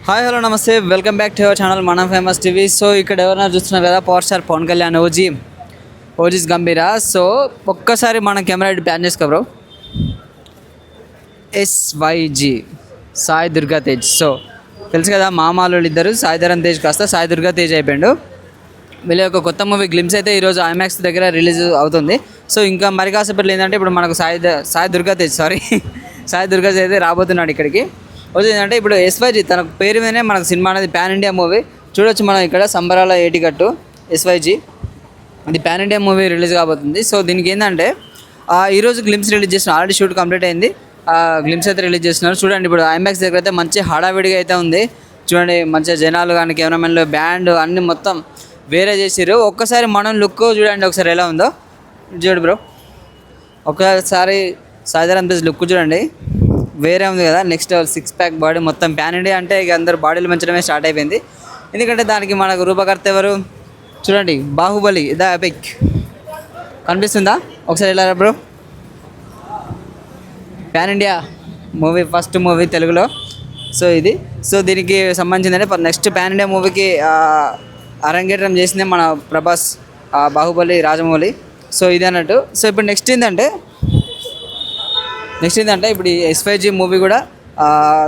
Hi hello నమస్తే welcome back to our channel మన famous TV. So ఇక్కడ ఎవరైనా చూస్తున్నారు కదా, power star Pawan Kalyan OG's Gambhira. So ఒక్కసారి మన కెమెరా ప్యాన్ చేసుకో bro. SYG Sai Durga Tej. So తెలుసు కదా, మామాలు ఇద్దరు సాయి ధరమ్ తేజ్ కాస్త సాయి దుర్గా తేజ్ అయిపోయాడు. వీళ్ళ యొక్క కొత్త మూవీ గ్లిమ్స్ అయితే ఈరోజు ఐమాక్స్ దగ్గర రిలీజ్ అవుతుంది. సో ఇంకా మరి కాసేపట్లో ఏంటంటే ఇప్పుడు మనకు సాయి దుర్గా తేజ్ సాయి దుర్గా తేజ్ అయితే రాబోతున్నాడు ఇక్కడికి. ఏంటంటే ఇప్పుడు ఎస్వైజీ తన పేరు మీదనే మనకు సినిమా అనేది పాన్ ఇండియా మూవీ చూడొచ్చు మనం ఇక్కడ. సంబరాల ఏటిగట్టు ఎస్వైజీ ఇది పాన్ ఇండియా మూవీ రిలీజ్ కాబోతుంది. సో దీనికి ఏంటంటే ఈరోజు గ్లిమ్స్ రిలీజ్ చేస్తున్నారు. ఆల్రెడీ షూట్ కంప్లీట్ అయింది. గ్లిమ్స్ అయితే రిలీజ్ చేస్తున్నారు. చూడండి ఇప్పుడు ఐమాక్స్ దగ్గర అయితే మంచి హడావిడిగా అయితే ఉంది. చూడండి మంచిగా జనాలు కానీ కెమెరామెన్లు బ్యాండ్ అన్నీ మొత్తం వేరే చేసిర్రు. ఒక్కసారి మనం లుక్ చూడండి ఒకసారి ఎలా ఉందో చూడు బ్రో. ఒక్కసారి సాయి ధరమ్ తేజ్ లుక్ చూడండి, వేరే ఉంది కదా. నెక్స్ట్ 6 ప్యాక్ బాడీ మొత్తం పాన్ ఇండియా అంటే ఇక అందరు బాడీలు పెంచడమే స్టార్ట్ అయిపోయింది. ఎందుకంటే దానికి మనకు రూపకర్త ఎవరు చూడండి, బాహుబలి ద ఎపిక్ కనిపిస్తుందా ఒకసారి ఎలా bro. Pan India movie first movie తెలుగులో. సో దీనికి సంబంధించిందంటే నెక్స్ట్ పాన్ ఇండియా మూవీకి అరంగేట్రం చేసిందే మన ప్రభాస్ బాహుబలి రాజమౌళి. సో ఇది అన్నట్టు. సో ఇప్పుడు నెక్స్ట్ ఏంటంటే ఇప్పుడు ఈ ఎస్వైజీ మూవీ కూడా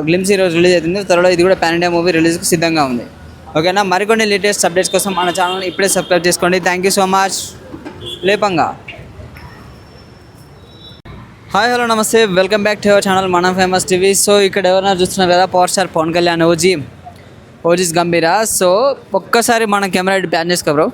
గ్లిమ్స్ ఈరోజు రిలీజ్ అవుతుంది. త్వరలో ఇది కూడా పాన్ ఇండియా మూవీ రిలీజ్కి సిద్ధంగా ఉంది. ఓకేనా, మరికొన్ని లేటెస్ట్ అప్డేట్స్ కోసం మన ఛానల్ని ఇప్పుడే సబ్స్క్రైబ్ చేసుకోండి. Thank you so much. లేపంగా హాయ్ హలో నమస్తే welcome back to our channel మన ఫేమస్ టీవీ. సో ఇక్కడ ఎవరైనా చూస్తున్నారు కదా, power star Pawan Kalyan OG's Gambhira. So ఒక్కసారి మన కెమెరా ప్యాన్ చేసుకో బ్రో.